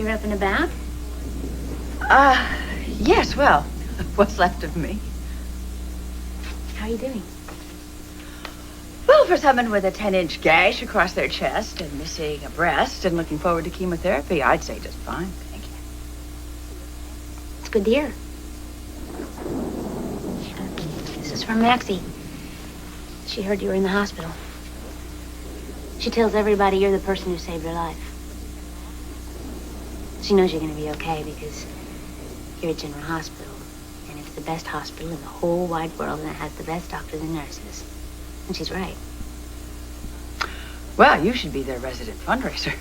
you're up and about? Yes, well, what's left of me. How are you doing? Well, for someone with a 10-inch gash across their chest and missing a breast and looking forward to chemotherapy, I'd say just fine, thank you. It's good to hear. This is from Maxie. She heard you were in the hospital. She tells everybody you're the person who saved her life. She knows you're going to be okay because you're at General Hospital, and it's the best hospital in the whole wide world, and it has the best doctors and nurses. And she's right. Well, you should be their resident fundraiser.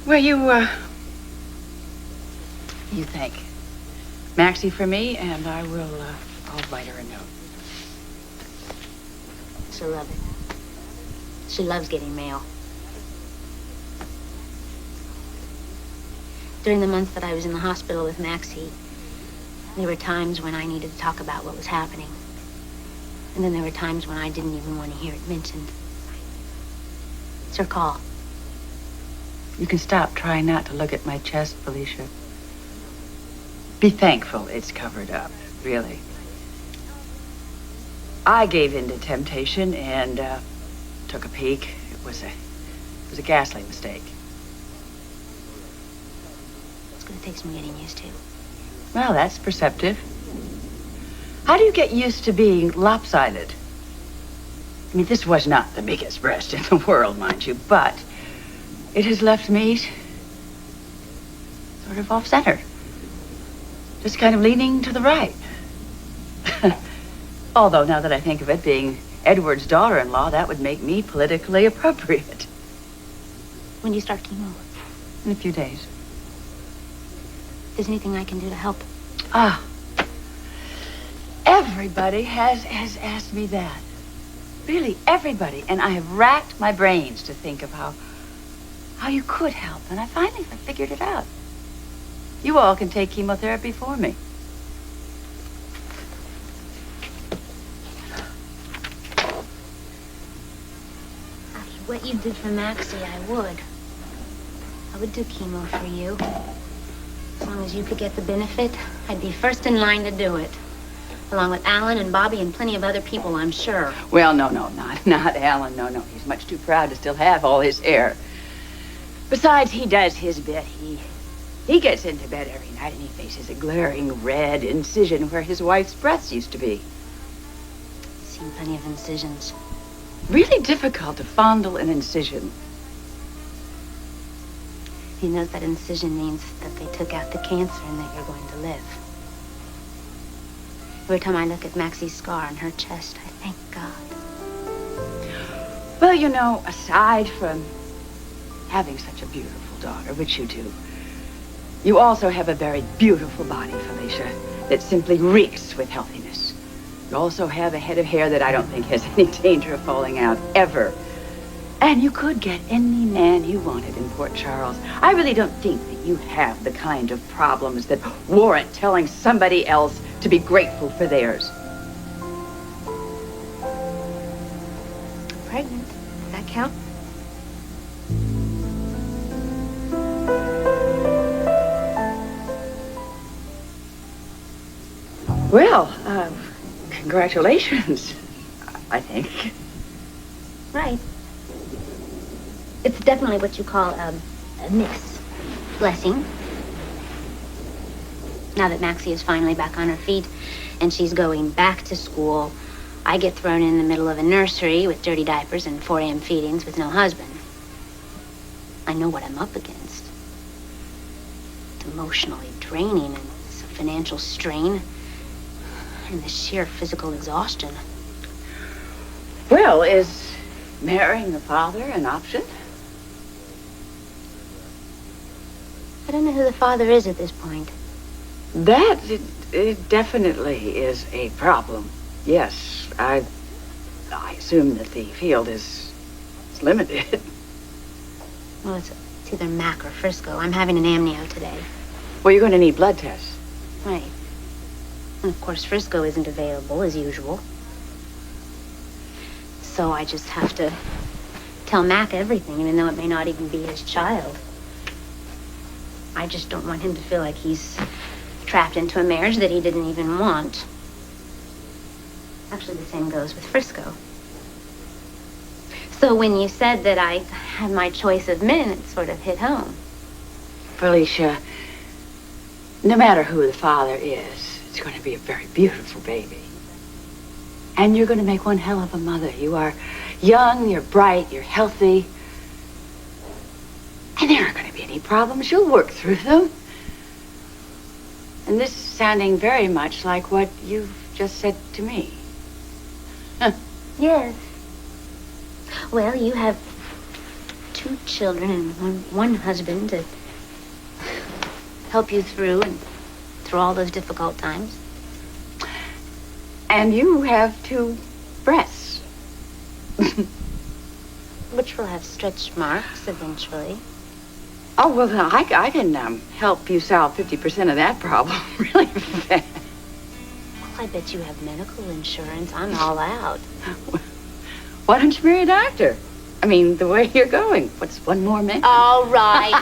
Well, you thank Maxie for me, and I'll write her a note. She'll love it. She loves getting mail. During the months that I was in the hospital with Maxie, there were times when I needed to talk about what was happening. And then there were times when I didn't even want to hear it mentioned. It's her call. You can stop trying not to look at my chest, Felicia. Be thankful it's covered up, really. I gave in to temptation and took a peek. It was a ghastly mistake. It's going to take some getting used to. Well, that's perceptive. How do you get used to being lopsided? I mean, this was not the biggest breast in the world, mind you, but it has left me sort of off-center. Just kind of leaning to the right. Although, now that I think of it, being Edward's daughter-in-law, that would make me politically appropriate. When do you start chemo? In a few days. If there's anything I can do to help? Everybody has asked me that. Really, everybody. And I have racked my brains to think of how you could help. And I finally figured it out. You all can take chemotherapy for me. What you did for Maxie, I would. I would do chemo for you. As long as you could get the benefit, I'd be first in line to do it. Along with Alan and Bobby and plenty of other people, I'm sure. Well, no, not Alan. No. He's much too proud to still have all his hair. Besides, he does his bit. He gets into bed every night and he faces a glaring red incision where his wife's breasts used to be. Seen plenty of incisions. Really difficult to fondle an incision. He knows that incision means that they took out the cancer and that you're going to live. Every time I look at Maxie's scar on her chest, I thank God. Well, you know, aside from having such a beautiful daughter, which you do, you also have a very beautiful body, Felicia, that simply reeks with healthiness. You also have a head of hair that I don't think has any danger of falling out, ever. And you could get any man you wanted in Port Charles. I really don't think that you have the kind of problems that warrant telling somebody else to be grateful for theirs. Pregnant? Does that count? Well, congratulations, I think. Right. It's definitely what you call a mixed blessing. Now that Maxie is finally back on her feet and she's going back to school, I get thrown in the middle of a nursery with dirty diapers and 4 a.m. feedings with no husband. I know what I'm up against. It's emotionally draining, and it's a financial strain and the sheer physical exhaustion. Well, is marrying a father an option? I don't know who the father is at this point. That it definitely is a problem. Yes, I assume that the field is limited. Well, it's either Mac or Frisco. I'm having an amnio today. Well, you're going to need blood tests. Right. And of course, Frisco isn't available, as usual. So I just have to tell Mac everything, even though it may not even be his child. I just don't want him to feel like he's trapped into a marriage that he didn't even want. Actually, the same goes with Frisco. So when you said that I had my choice of men, it sort of hit home. Felicia, no matter who the father is, it's going to be a very beautiful baby. And you're going to make one hell of a mother. You are young, you're bright, you're healthy. And there aren't going to be any problems. You'll work through them. And this is sounding very much like what you've just said to me. Yes. Well, you have 2 children and one husband to help you through all those difficult times. And you have 2 breasts. Which will have stretch marks eventually. Oh, well, then I can help you solve 50% of that problem really fast. Well, I bet you have medical insurance. I'm all out. Why don't you marry a doctor? I mean, the way you're going, what's one more man? All right.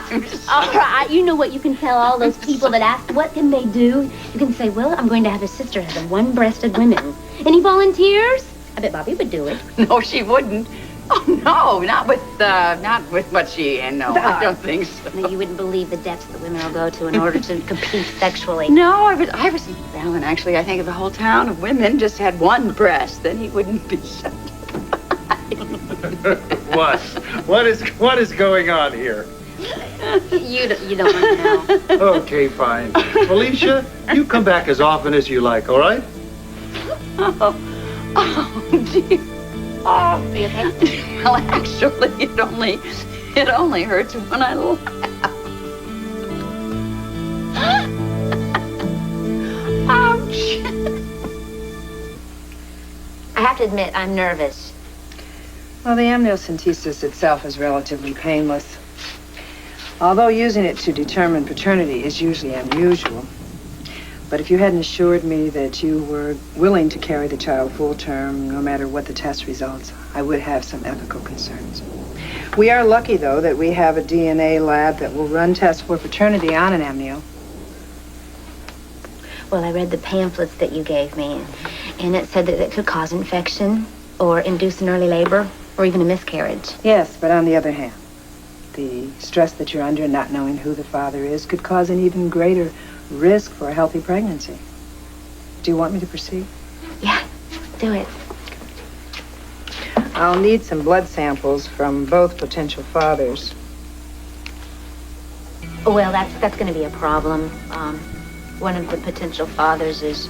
All right. You know what? You can tell all those people that ask, what can they do? You can say, well, I'm going to have a sister as a one-breasted women. Any volunteers? I bet Bobby would do it. No, she wouldn't. Oh, no, not with what she, and no, I don't think so. No, you wouldn't believe the depths that women will go to in order to compete sexually. No, I was Alan, actually, I think if the whole town of women just had one breast, then he wouldn't be so. What is going on here? You don't want to know. Okay, fine. Felicia, you come back as often as you like, all right? Oh, dear. Oh, are you okay? Well, actually, it only hurts when I laugh. Ouch. I have to admit, I'm nervous. Well, the amniocentesis itself is relatively painless. Although using it to determine paternity is usually unusual. But if you hadn't assured me that you were willing to carry the child full term, no matter what the test results, I would have some ethical concerns. We are lucky, though, that we have a DNA lab that will run tests for paternity on an amnio. Well, I read the pamphlets that you gave me, and it said that it could cause infection or induce an early labor or even a miscarriage. Yes, but on the other hand, the stress that you're under, not knowing who the father is, could cause an even greater risk for a healthy pregnancy. Do you want me to proceed? Yeah, do it. I'll need some blood samples from both potential fathers. Well, that's going to be a problem. One of the potential fathers is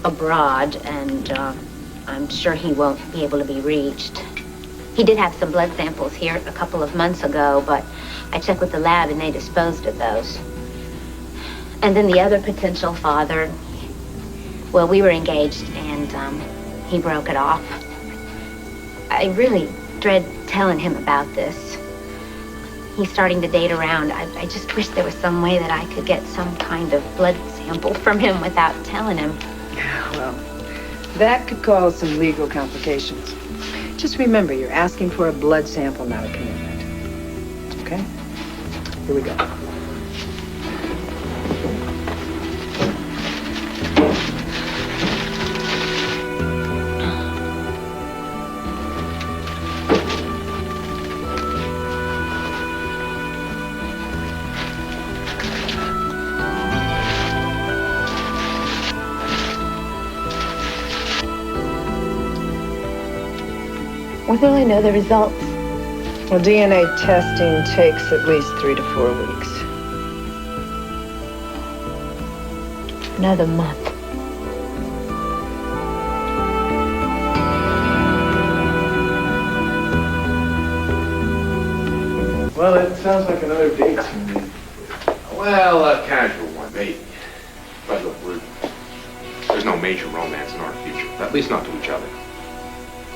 abroad, and I'm sure he won't be able to be reached. He did have some blood samples here a couple of months ago, but I checked with the lab and they disposed of those. And then the other potential father, well, we were engaged and he broke it off. I really dread telling him about this. He's starting to date around. I just wish there was some way that I could get some kind of blood sample from him without telling him. Well, that could cause some legal complications. Just remember, you're asking for a blood sample, not a commitment. Okay? Here we go. When will I know the results? Well, DNA testing takes at least 3 to 4 weeks. Another month. Well, it sounds like another date to me. Well, a casual one, maybe. But look, there's no major romance in our future. At least not to each other.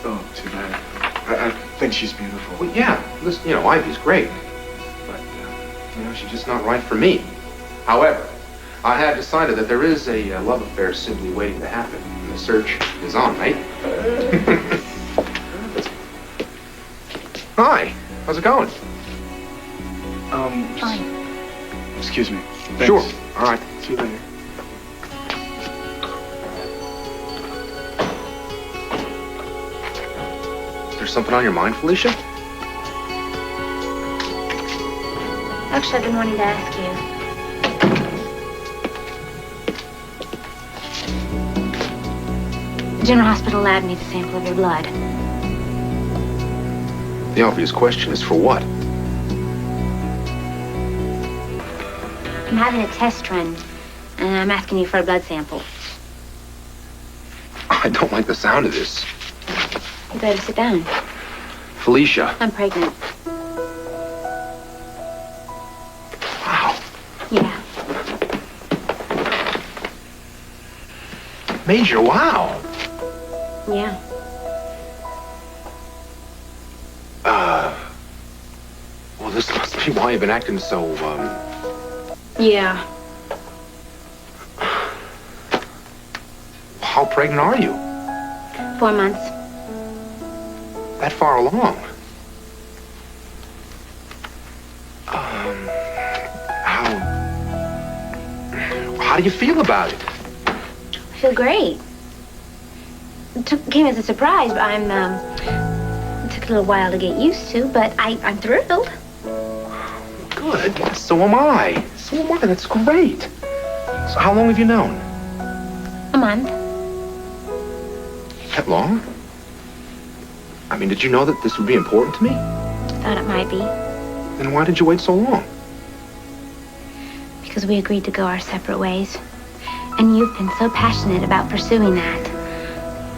Oh, too bad. I think she's beautiful. Well, yeah, listen, Ivy's great. But, she's just not right for me. However, I have decided that there is a love affair simply waiting to happen. And the search is on, mate. Hi. How's it going? Fine. Excuse me. Thanks. Sure. All right. See you later. There's something on your mind, Felicia? Actually, I've been wanting to ask you. The General Hospital lab needs a sample of your blood. The obvious question is for what? I'm having a test run, and I'm asking you for a blood sample. I don't like the sound of this. You better sit down. Felicia. I'm pregnant. Wow. Yeah. Major, wow. Yeah. Well, this must be why you've been acting so, Yeah. How pregnant are you? 4 months. That far along? How do you feel about it? I feel great. Came as a surprise, but it took a little while to get used to, but I'm thrilled. Good. So am I. That's great. So how long have you known? A month. That long? I mean, did you know that this would be important to me? Thought it might be. Then why did you wait so long? Because we agreed to go our separate ways. And you've been so passionate about pursuing that.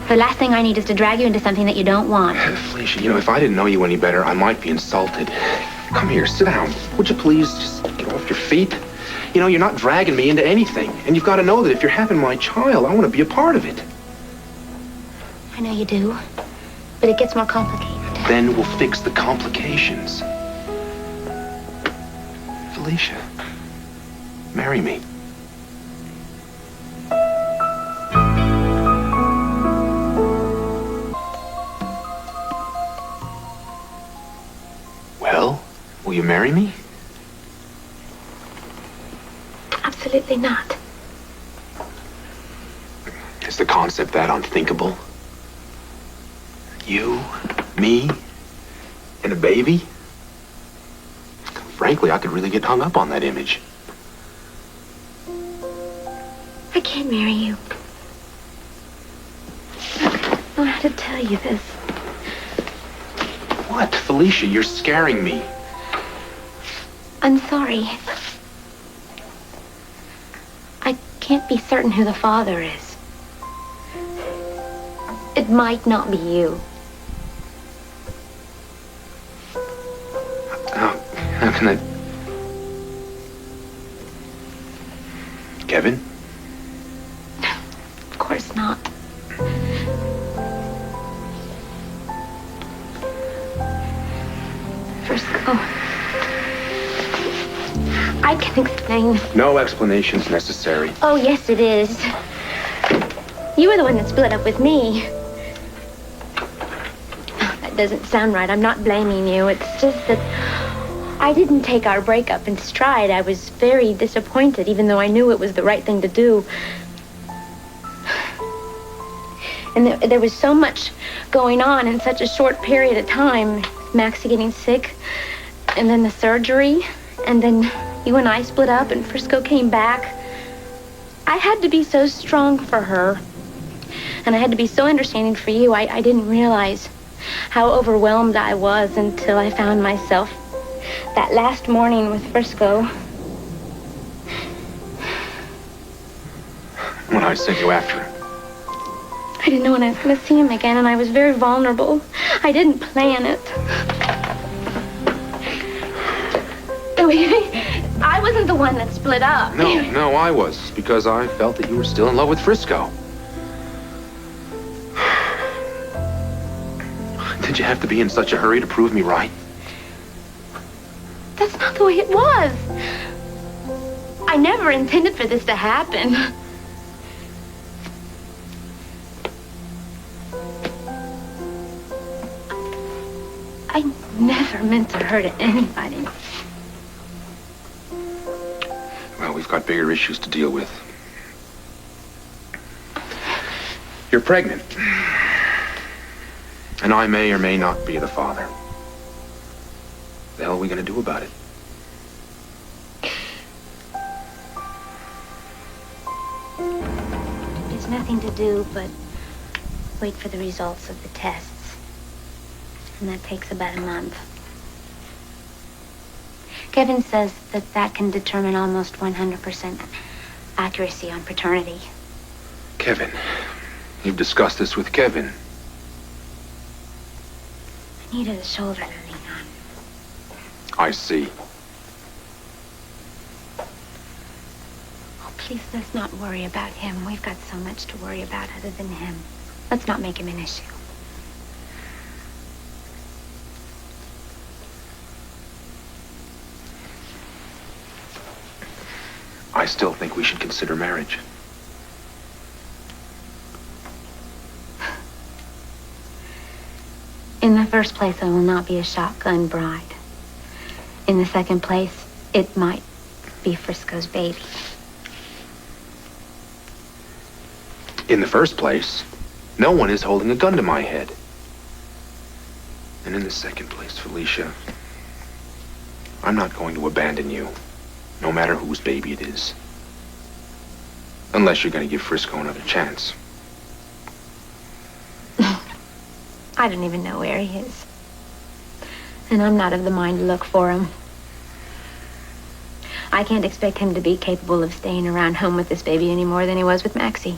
The last thing I need is to drag you into something that you don't want. Felicia, if I didn't know you any better, I might be insulted. Come here, sit down. Would you please just get off your feet? You're not dragging me into anything. And you've got to know that if you're having my child, I want to be a part of it. I know you do. But it gets more complicated. Then we'll fix the complications. Felicia, marry me. Well, will you marry me? Absolutely not. Is the concept that unthinkable? You, me, and a baby? Frankly, I could really get hung up on that image. I can't marry you. I don't know how to tell you this. What? Felicia, you're scaring me. I'm sorry. I can't be certain who the father is. It might not be you. How can I... Kevin? Of course not. Frisco. I can explain. No explanations necessary. Oh, yes, it is. You were the one that split up with me. That doesn't sound right. I'm not blaming you. It's just that I didn't take our breakup in stride. I was very disappointed, even though I knew it was the right thing to do. And there was so much going on in such a short period of time. Maxie getting sick, and then the surgery, and then you and I split up, and Frisco came back. I had to be so strong for her, and I had to be so understanding for you. I didn't realize how overwhelmed I was until I found myself that last morning with Frisco. When I sent you after him. I didn't know when I was going to see him again, and I was very vulnerable. I didn't plan it. I wasn't the one that split up. No, I was, because I felt that you were still in love with Frisco. Did you have to be in such a hurry to prove me right? That's not the way it was. I never intended for this to happen. I never meant to hurt anybody. Well, we've got bigger issues to deal with. You're pregnant. And I may or may not be the father. The hell are we gonna do about it? There's nothing to do but wait for the results of the tests. And that takes about a month. Kevin says that can determine almost 100% accuracy on paternity. Kevin. You've discussed this with Kevin. I needed a shoulder to lean on. I see. Oh, please, let's not worry about him. We've got so much to worry about other than him. Let's not make him an issue. I still think we should consider marriage. In the first place, I will not be a shotgun bride. In the second place, it might be Frisco's baby. In the first place, no one is holding a gun to my head. And in the second place, Felicia, I'm not going to abandon you, no matter whose baby it is. Unless you're going to give Frisco another chance. I don't even know where he is. And I'm not of the mind to look for him. I can't expect him to be capable of staying around home with this baby any more than he was with Maxie.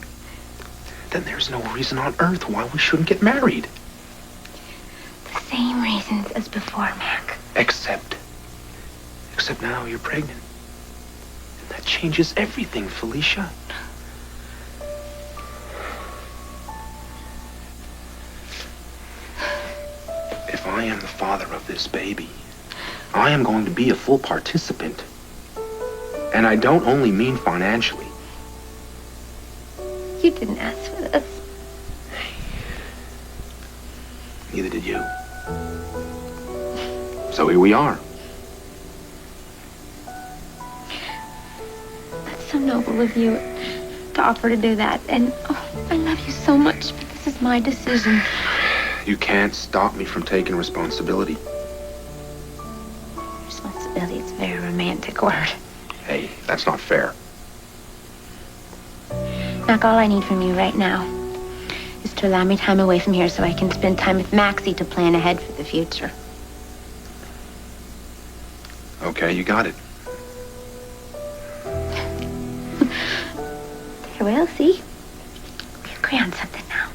Then there's no reason on earth why we shouldn't get married. The same reasons as before, Mac. Except now you're pregnant. And that changes everything, Felicia. If I am the father of this baby, I am going to be a full participant. And I don't only mean financially. You didn't ask for this. Neither did you. So here we are. That's so noble of you to offer to do that. And I love you so much, but this is my decision. You can't stop me from taking responsibility. Responsibility is a very romantic word. Hey, that's not fair. Mac, all I need from you right now is to allow me time away from here so I can spend time with Maxie to plan ahead for the future. Okay, you got it. Here, well, see? We agree on something now.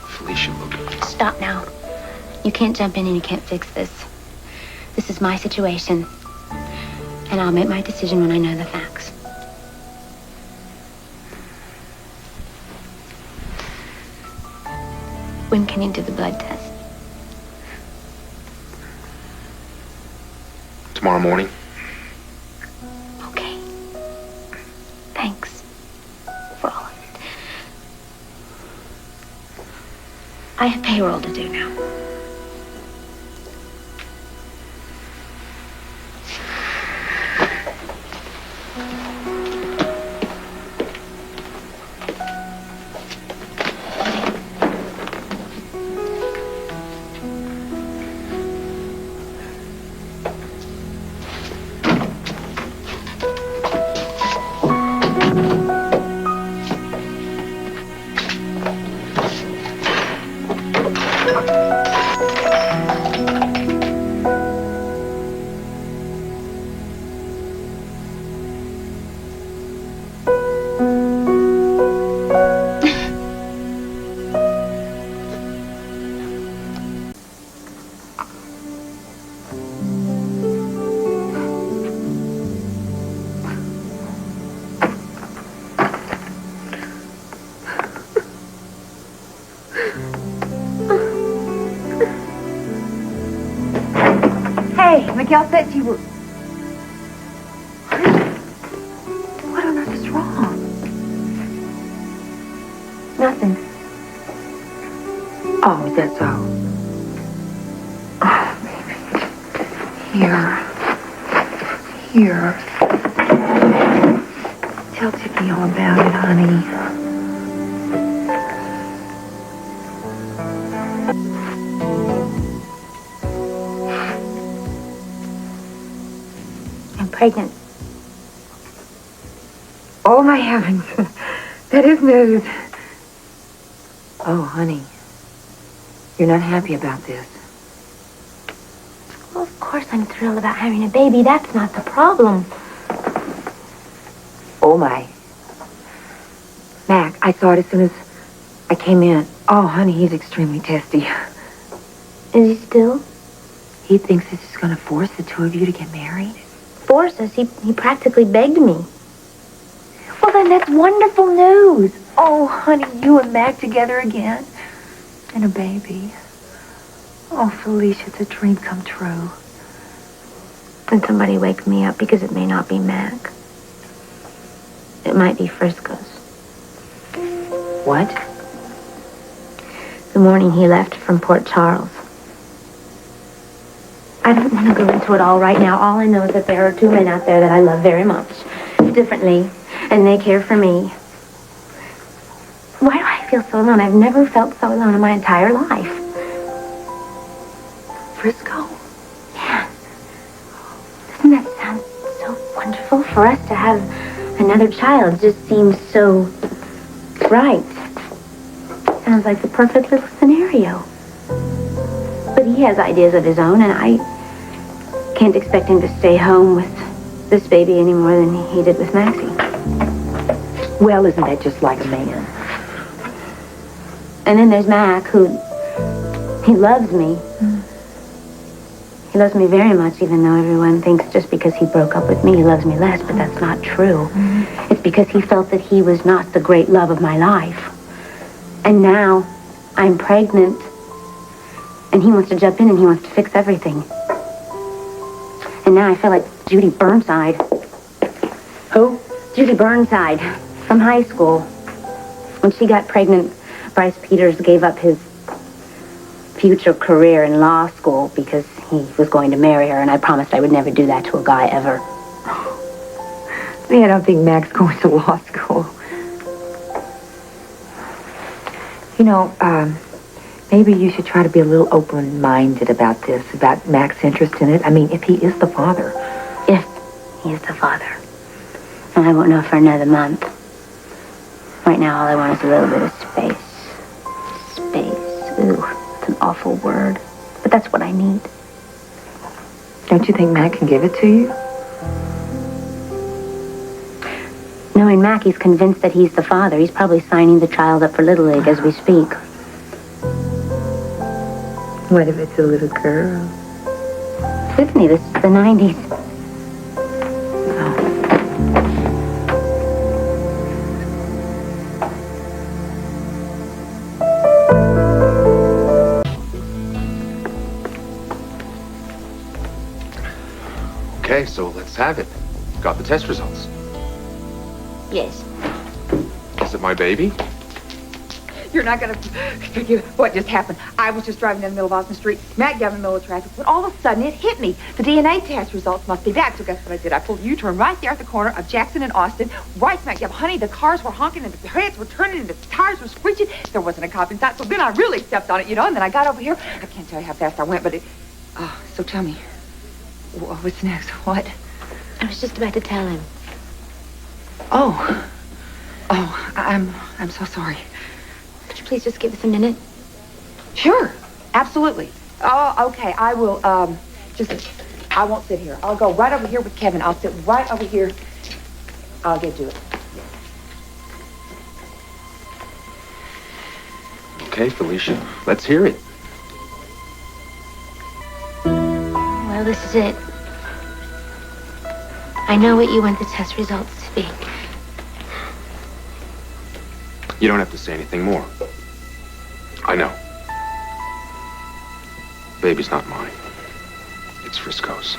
Felicia, look. Stop now. You can't jump in and you can't fix this. This is my situation. And I'll make my decision when I know the facts. When can you do the blood test? Tomorrow morning. Okay. Thanks for all of it. I have payroll to do now. Hey, Miguel said you were... Is that so? Oh, baby. Here. Tell Tiffany all about it, honey. I'm pregnant. Oh, my heavens. That is news. Oh, honey. You're not happy about this. Well, of course I'm thrilled about having a baby. That's not the problem. Oh, my. Mac, I saw it as soon as I came in. Oh, honey, he's extremely testy. Is he still? He thinks this is going to force the two of you to get married. Force us. He practically begged me. Well, then that's wonderful news. Oh, honey, you and Mac together again. And a baby. Oh, Felicia, it's a dream come true. And somebody wake me up because it may not be Mac. It might be Frisco's. What? The morning he left from Port Charles. I don't want to go into it all right now. All I know is that there are two men out there that I love very much, differently, and they care for me. Why do I feel so alone? I've never felt so alone in my entire life. Frisco? Yeah. Doesn't that sound so wonderful for us to have another child? It just seems so right. Sounds like the perfect little scenario. But he has ideas of his own, and I can't expect him to stay home with this baby any more than he did with Maxie. Well, isn't that just like a man? And then there's Mac, who, he loves me. He loves me very much, even though everyone thinks just because he broke up with me, he loves me less, but that's not true. It's because he felt that he was not the great love of my life. And now I'm pregnant. And he wants to jump in and he wants to fix everything. And now I feel like Judy Burnside. Who? Judy Burnside from high school. When she got pregnant, Bryce Peters gave up his future career in law school because he was going to marry her, and I promised I would never do that to a guy ever. I don't think Mac's going to law school. You know, maybe you should try to be a little open-minded about this, about Mac's interest in it. I mean, if he is the father. If he is the father. And I won't know for another month. Right now, all I want is a little bit of space. Space. Ooh, it's an awful word. But that's what I need. Don't you think Mac can give it to you? Knowing Mac, he's convinced that he's the father. He's probably signing the child up for Little League as we speak. What if it's a little girl? Tiffany, this is the 90s. Okay, so let's have it. Got the test results. Yes. Is it my baby? You're not going to forgive what just happened. I was just driving down the middle of Austin Street. Matt got in the middle of traffic, when all of a sudden it hit me. The DNA test results must be back. So guess what I did? I pulled a U-turn right there at the corner of Jackson and Austin. Right smack dab. Honey, the cars were honking and the heads were turning and the tires were screeching. There wasn't a cop in sight. So then I really stepped on it, you know, and then I got over here. I can't tell you how fast I went, but it... so tell me, what's next? What? I was just about to tell him. Oh, I'm so sorry. Could you please just give us a minute? Sure, absolutely. Oh, okay, I will, I won't sit here. I'll go right over here with Kevin. I'll sit right over here. I'll get to it. Okay, Felicia, let's hear it. Well, this is it. I know what you want the test results to be. You don't have to say anything more. I know. Baby's not mine. It's Frisco's.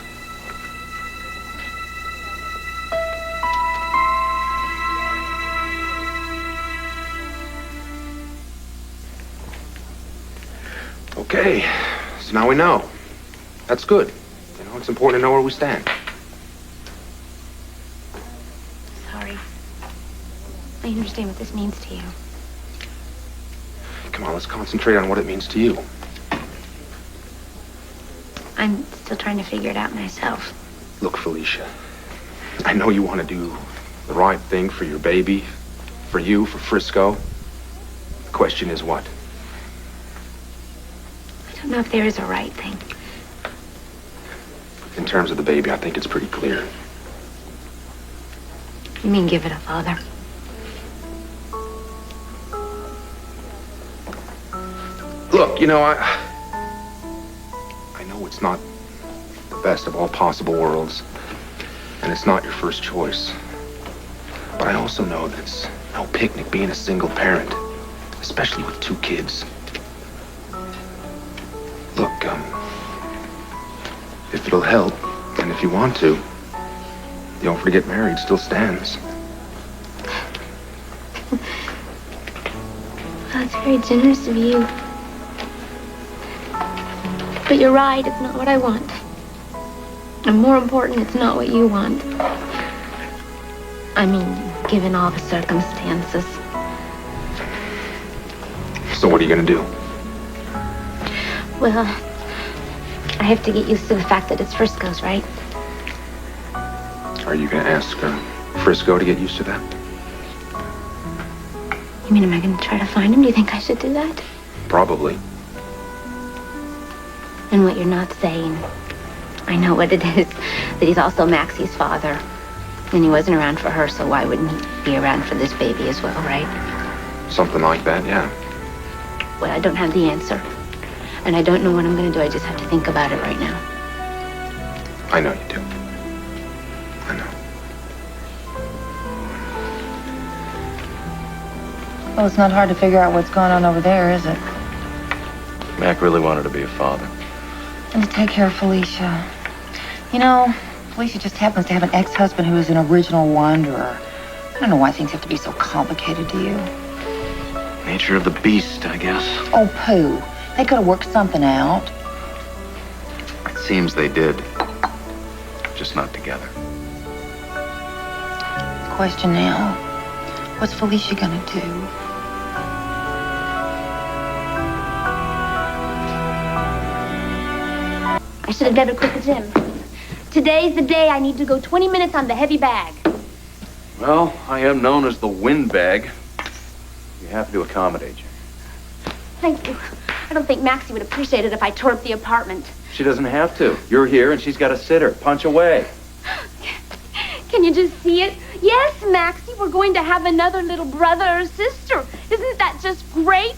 Okay, so now we know. That's good. You know, it's important to know where we stand. Sorry. I understand what this means to you. Come on, let's concentrate on what it means to you. I'm still trying to figure it out myself. Look, Felicia, I know you want to do the right thing for your baby, for you, for Frisco. The question is what? I don't know if there is a right thing. In terms of the baby, I think it's pretty clear. You mean give it a father? Look, you know, I know it's not the best of all possible worlds, and it's not your first choice. But I also know that it's no picnic being a single parent, especially with 2 kids. Look, if it'll help, and if you want to, the offer to get married still stands. That's very generous of you. But you're right, it's not what I want. And more important, it's not what you want. I mean, given all the circumstances. So what are you gonna do? Well, I have to get used to the fact that it's Frisco's, right? Are you gonna ask Frisco to get used to that? You mean, am I going to try to find him? Do you think I should do that? Probably. And what you're not saying, I know what it is, that he's also Maxie's father. And he wasn't around for her, so why wouldn't he be around for this baby as well, right? Something like that, yeah. Well, I don't have the answer. And I don't know what I'm going to do. I just have to think about it right now. I know you do. I know. Well, it's not hard to figure out what's going on over there, is it? Mac really wanted to be a father. And to take care of Felicia. You know, Felicia just happens to have an ex-husband who is an original wanderer. I don't know why things have to be so complicated to you. Nature of the beast, I guess. Oh, pooh. They could have worked something out. It seems they did. Just not together. Question now, what's Felicia gonna do? I should have better quit the gym. Today's the day I need to go 20 minutes on the heavy bag. Well, I am known as the windbag. We have to accommodate you. Thank you. I don't think Maxie would appreciate it if I tore up the apartment. She doesn't have to. You're here and she's got a sitter. Punch away. Can you just see it? Yes, Maxie, we're going to have another little brother or sister. Isn't that just great?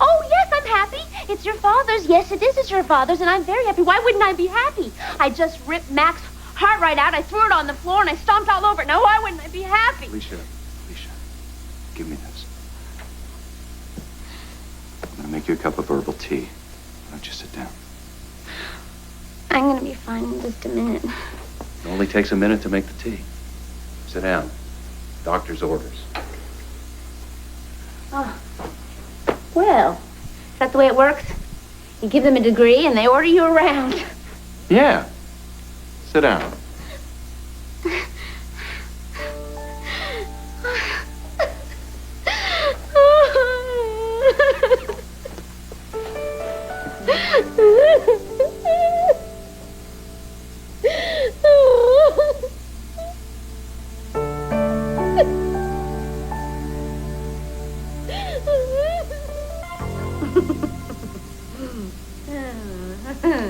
Oh, yes, I'm happy. It's your father's. Yes, it is. It's your father's, and I'm very happy. Why wouldn't I be happy? I just ripped Max's heart right out. I threw it on the floor, and I stomped all over it. Now, why wouldn't I be happy? Felicia, give me this. I'm gonna make you a cup of herbal tea. Why don't you sit down? I'm going to be fine in just a minute. It only takes a minute to make the tea. Sit down. Doctor's orders. Oh. Well, is that the way it works? You give them a degree, and they order you around. Yeah. Sit down.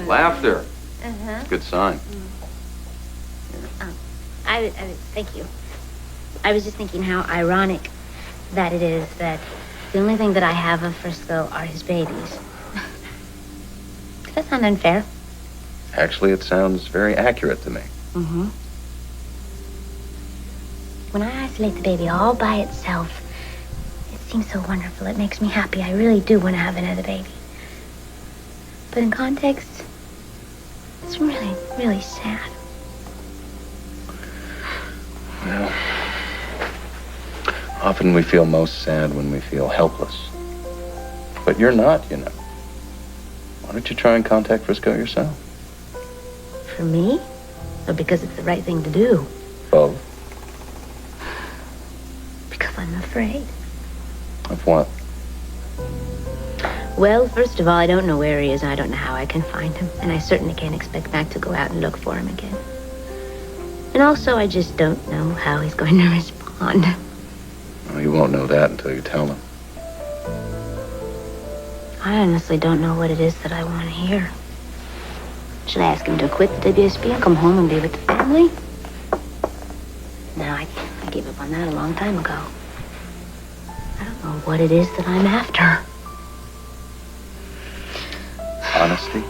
Laughter. Good sign. Thank you. I was just thinking how ironic that it is that the only thing that I have of Frisco are his babies. Does that sound unfair? Actually, it sounds very accurate to me. Mm-hmm. When I isolate the baby all by itself, it seems so wonderful. It makes me happy. I really do want to have another baby. But in context, it's really, really sad. Well, often we feel most sad when we feel helpless. But you're not, you know. Why don't you try and contact Frisco yourself? For me? Or because it's the right thing to do? Both. Because I'm afraid. Of what? Well, first of all, I don't know where he is, and I don't know how I can find him. And I certainly can't expect Mac to go out and look for him again. And also, I just don't know how he's going to respond. Well, you won't know that until you tell him. I honestly don't know what it is that I want to hear. Should I ask him to quit the WSB and come home and be with the family? No, I gave up on that a long time ago. I don't know what it is that I'm after. Honesty?